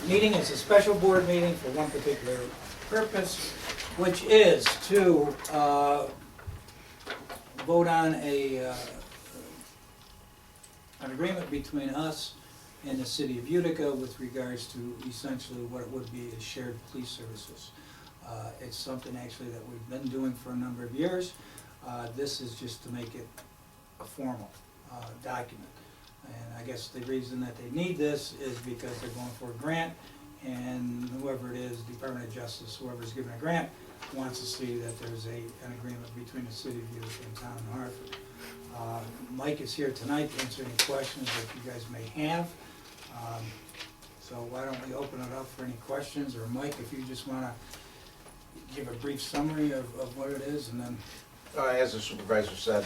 Meeting is a special board meeting for one particular purpose, which is to vote on an agreement between us and the city of Utica with regards to essentially what it would be as shared police services. It's something actually that we've been doing for a number of years. This is just to make it a formal document. And I guess the reason that they need this is because they're going for a grant, and whoever it is, Department of Justice, whoever's giving a grant, wants to see that there's an agreement between the city of Utica and town of Hartford. Mike is here tonight to answer any questions that you guys may have. So why don't we open it up for any questions, or Mike, if you just want to give a brief summary of what it is, and then... As the supervisor said,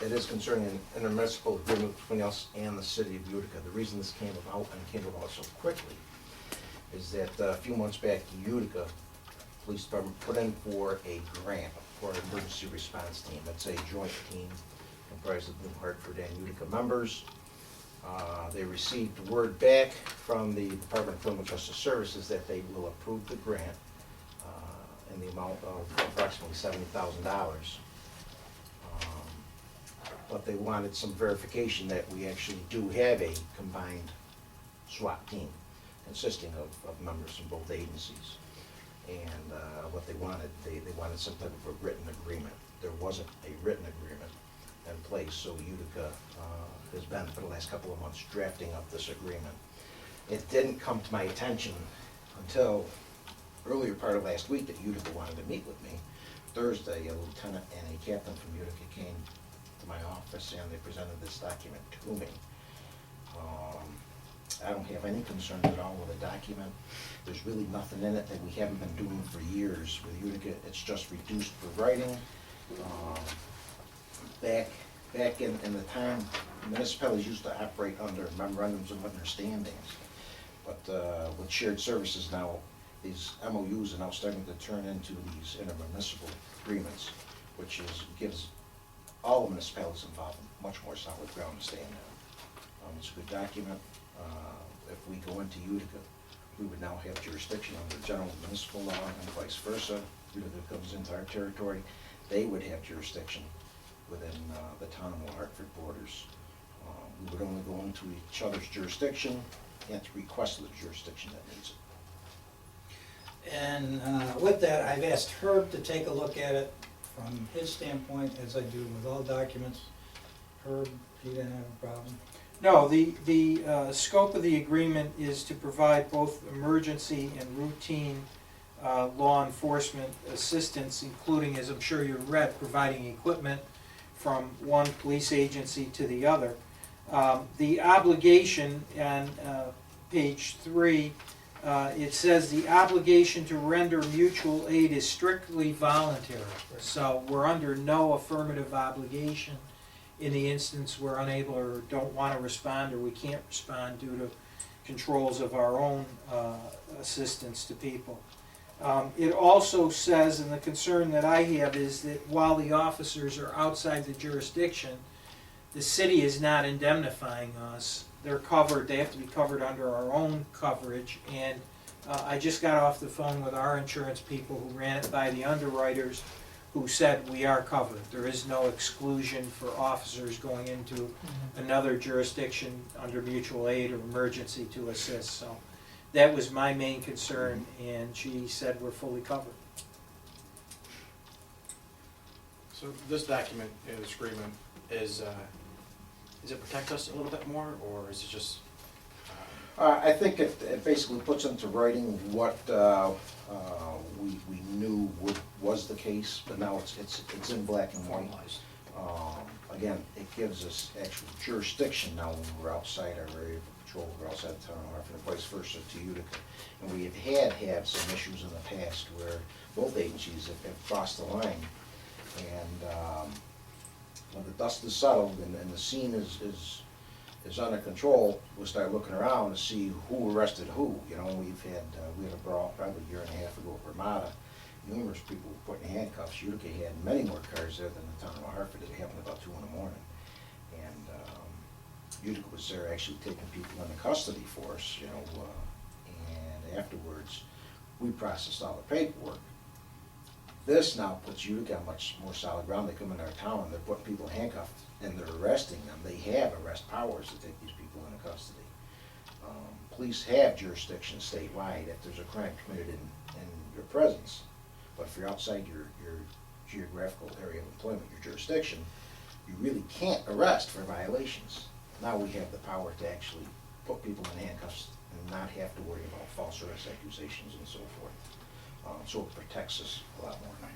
it is concerning an intermunicipal agreement between us and the city of Utica. The reason this came about, and came about so quickly, is that a few months back, the Utica Police Department put in for a grant for an emergency response team. It's a joint team comprised of New Hartford and Utica members. They received word back from the Department of Criminal Justice Services that they will approve the grant in the amount of approximately $70,000. But they wanted some verification that we actually do have a combined SWAT team consisting of members from both agencies. And what they wanted, they wanted some type of a written agreement. There wasn't a written agreement in place, so Utica has been, for the last couple of months, drafting up this agreement. It didn't come to my attention until earlier part of last week that Utica wanted to meet with me. Thursday, a lieutenant and a captain from Utica came to my office and they presented this document to me. I don't have any concerns at all with the document. There's really nothing in it that we haven't been doing for years with Utica. It's just reduced for writing. Back in the time, municipalities used to operate under memorandums of understandings. But with shared services now, these MOUs are now starting to turn into these intermunicipal agreements, which gives all municipalities involved much more solid ground to stand on. It's a good document. If we go into Utica, we would now have jurisdiction under general municipal law and vice versa. Utica comes into our territory, they would have jurisdiction within the town of Hartford borders. We would only go into each other's jurisdiction and to request the jurisdiction that needs it. And with that, I've asked Herb to take a look at it from his standpoint, as I do with all documents. Herb, he didn't have a problem? No, the scope of the agreement is to provide both emergency and routine law enforcement assistance, including, as I'm sure you've read, providing equipment from one police agency to the other. The obligation on page 3, it says the obligation to render mutual aid is strictly voluntary. So we're under no affirmative obligation in the instance we're unable or don't want to respond or we can't respond due to controls of our own assistance to people. It also says, and the concern that I have is that while the officers are outside the jurisdiction, the city is not indemnifying us. They're covered, they have to be covered under our own coverage, and I just got off the phone with our insurance people who ran it by the underwriters who said we are covered. There is no exclusion for officers going into another jurisdiction under mutual aid or emergency to assist. So that was my main concern, and she said we're fully covered. So this document, this agreement, does it protect us a little bit more, or is it just? I think it basically puts into writing what we knew was the case, but now it's in black and white. Again, it gives us actual jurisdiction now when we're outside our area of patrol, we're outside the town of Hartford, and vice versa to Utica. And we have had some issues in the past where both agencies have crossed the line. And when the dust is settled and the scene is under control, we'll start looking around to see who arrested who. You know, we had a brawl probably a year and a half ago at Ramada. Numerous people were put in handcuffs. Utica had many more cars there than the town of Hartford. It happened about 2 in the morning. And Utica was there actually taking people into custody for us, you know, and afterwards, we processed all the paperwork. This now puts Utica on much more solid ground. They come in our town, they're putting people in handcuffs, and they're arresting them. They have arrest powers to take these people into custody. Police have jurisdiction statewide if there's a crime committed in your presence. But if you're outside your geographical area of employment, your jurisdiction, you really can't arrest for violations. Now we have the power to actually put people in handcuffs and not have to worry about false arrest accusations and so forth. So it protects us a lot more.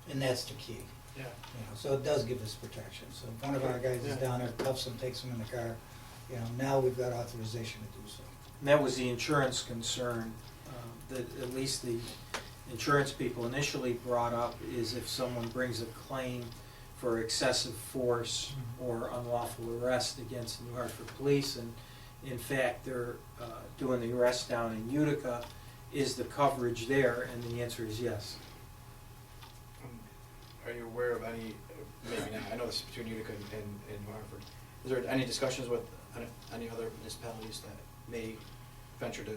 And that's the key. Yeah. You know, so it does give us protection. So if one of our guys is down there, cuffs him, takes him in the car, you know, now we've got authorization to do so. And that was the insurance concern, that at least the insurance people initially brought up, is if someone brings a claim for excessive force or unlawful arrest against the New Hartford Police, and in fact, they're doing the arrest down in Utica, is the coverage there? And the answer is yes. Are you aware of any, maybe not, I know this is between Utica and New Hartford, is there any discussions with any other municipalities that may venture to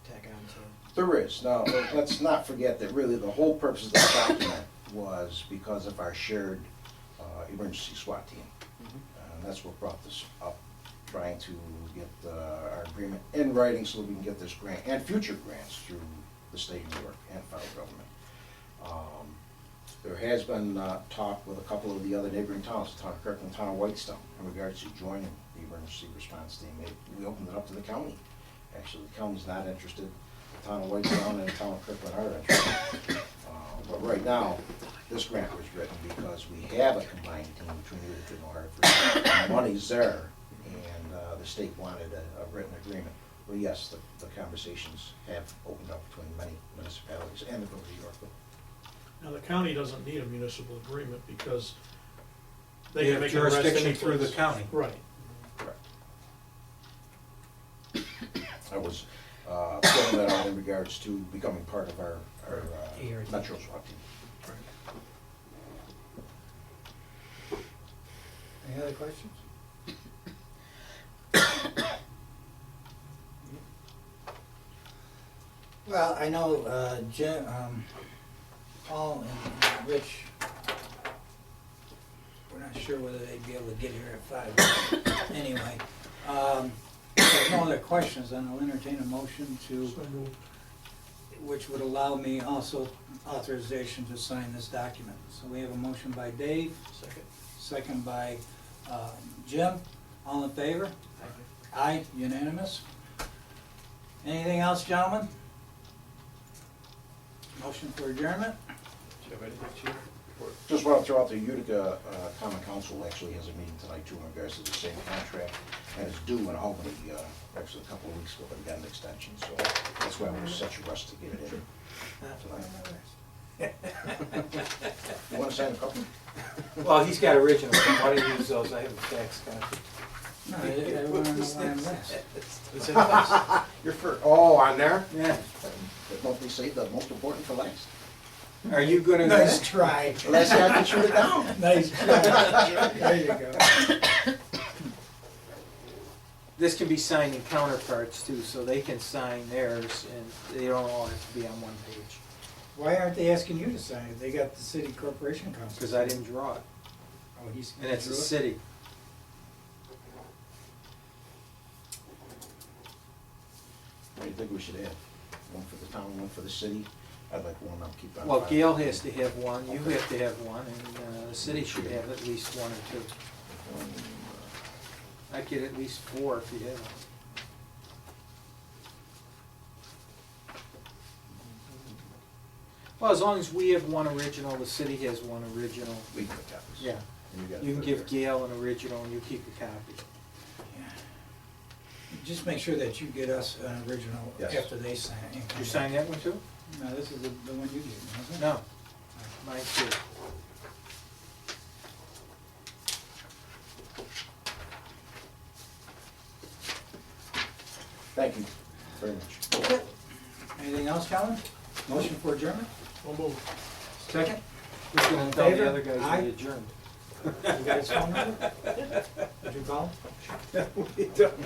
tack on to? There is. Now, let's not forget that really the whole purpose of this document was because of our shared emergency SWAT team. And that's what brought this up, trying to get our agreement in writing so that we can get this grant and future grants through the state of New York and federal government. There has been talk with a couple of the other neighboring towns, the town of Kirkland, the town of Whitestone, in regards to joining the emergency response team. We opened it up to the county. Actually, the county's not interested. The town of Whitestone and the town of Kirkland are interested. But right now, this grant was written because we have a combined team between Utica and New Hartford. The money's there, and the state wanted a written agreement. Well, yes, the conversations have opened up between many municipalities and the village of Yorkville. Now, the county doesn't need a municipal agreement because They they can have make an arrest jurisdiction any through the place. county. Right. Correct. I was putting that out in regards to becoming part of our Metro SWAT team. Any other questions? Well, I know Jim, Paul and Rich, we're not sure whether they'd be able to get here at 5. Anyway, if there's no other questions, then I'll entertain a motion to, So moved. which would allow me also authorization to sign this document. So we have a motion by Dave, Second. second by Jim. All in favor? Aye, unanimous. Anything else, gentlemen? Motion for adjournment? Do you have anything, Chief? Or- Just want to throw out the Utica Common Council actually has a meeting tonight too in regards to the same contract, and it's due in Albany, actually a couple of weeks ago, but we got an extension, so that's why we're such a rush to get it in. You want to sign a copy? Well, he's got originals, why don't you use those? I have a fax copy. No, I want to know why I'm last. It's in place. You're first. Oh, on there? Yeah. But don't they say the most important for last? Are you good at Nice that? try. Well, that's how I can shoot it down. Nice try. There you go. This can be signed in counterparts too, so they can sign theirs and they don't all have to be on one page. Why aren't they asking you to sign it? They got the city corporation council. Because I didn't draw it, Oh, he's. and it's a drew it? city. What do you think we should add? One for the town, one for the city? I'd like one, I'll keep on. Well, file. Gail has to have one, you have to have one, and the city should have at least one or two. I'd get at least 4 if you have them. Well, as long as we have one original, the city has one original. We can have copies. Yeah, And got you can it give there. Gail an original and you keep a copy. Yeah. Just make sure that you get us an original Yes. after they sign it. Did you sign that one too? No, this is the one you gave me, isn't it? No, mine too. Thank you very much. Okay. Anything else, Calvin? Motion for adjournment? So moved. Second? Who's All gonna in tell the favor? other guys Aye. we adjourned? You got his phone number? Did you call him? We don't